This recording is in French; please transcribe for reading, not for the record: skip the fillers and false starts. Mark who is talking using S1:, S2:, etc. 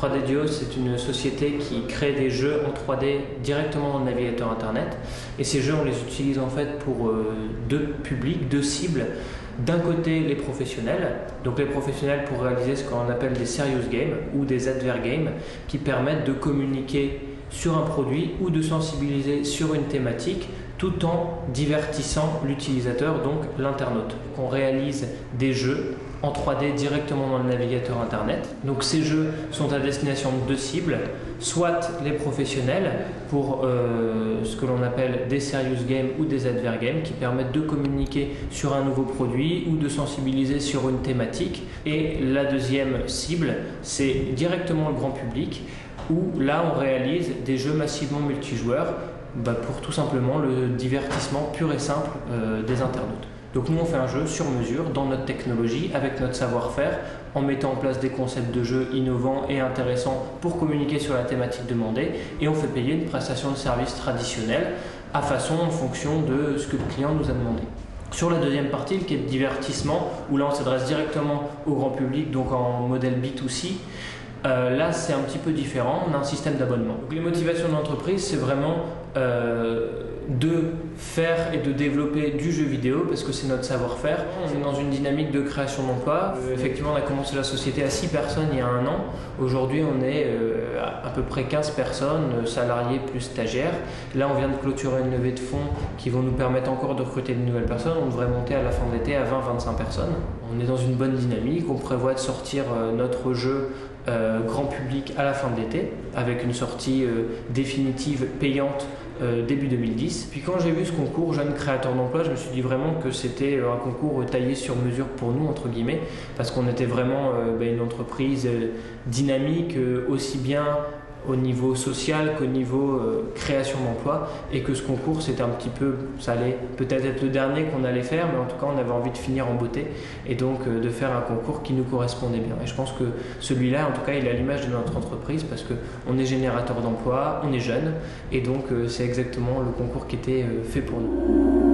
S1: 3D Duos, c'est une société qui crée des jeux en 3D directement dans le navigateur internet. Et ces jeux, on les utilise en fait pour deux publics, deux cibles. D'un côté, les professionnels. Donc les professionnels pour réaliser ce qu'on appelle des serious games ou des advert games qui permettent de communiquer sur un produit ou de sensibiliser sur une thématique tout en divertissant l'utilisateur, donc l'internaute. On réalise des jeux en 3D directement dans le navigateur internet. Donc ces jeux sont à destination de deux cibles, soit les professionnels pour ce que l'on appelle des serious games ou des advert games qui permettent de communiquer sur un nouveau produit ou de sensibiliser sur une thématique. Et la deuxième cible, c'est directement le grand public où là on réalise des jeux massivement multijoueurs pour tout simplement le divertissement pur et simple des internautes. Donc nous on fait un jeu sur mesure dans notre technologie avec notre savoir-faire en mettant en place des concepts de jeu innovants et intéressants pour communiquer sur la thématique demandée et on fait payer une prestation de service traditionnelle à façon en fonction de ce que le client nous a demandé. Sur la deuxième partie, qui est le divertissement, où là on s'adresse directement au grand public, donc en modèle B2C, là c'est un petit peu différent, on a un système d'abonnement. Donc les motivations de l'entreprise, c'est vraiment de faire et de développer du jeu vidéo parce que c'est notre savoir-faire. On est dans une dynamique de création d'emplois. Effectivement, on a commencé la société à 6 personnes il y a un an. Aujourd'hui, on est à peu près 15 personnes, salariés plus stagiaires. Là, on vient de clôturer une levée de fonds qui vont nous permettre encore de recruter de nouvelles personnes. On devrait monter à la fin de l'été à 20-25 personnes. On est dans une bonne dynamique. On prévoit de sortir notre jeu grand public à la fin de l'été avec une sortie définitive payante début 2010. Puis quand j'ai vu ce concours Jeunes Créateurs d'Emploi, je me suis dit vraiment que c'était un concours taillé sur mesure pour nous, entre guillemets, parce qu'on était vraiment une entreprise dynamique, aussi bien au niveau social qu'au niveau création d'emploi, et que ce concours c'était un petit peu, ça allait peut-être être le dernier qu'on allait faire, mais en tout cas on avait envie de finir en beauté et donc de faire un concours qui nous correspondait bien. Et je pense que celui-là, en tout cas, il est à l'image de notre entreprise parce qu'on est générateur d'emploi, on est jeune et donc c'est exactement le concours qui était fait pour nous.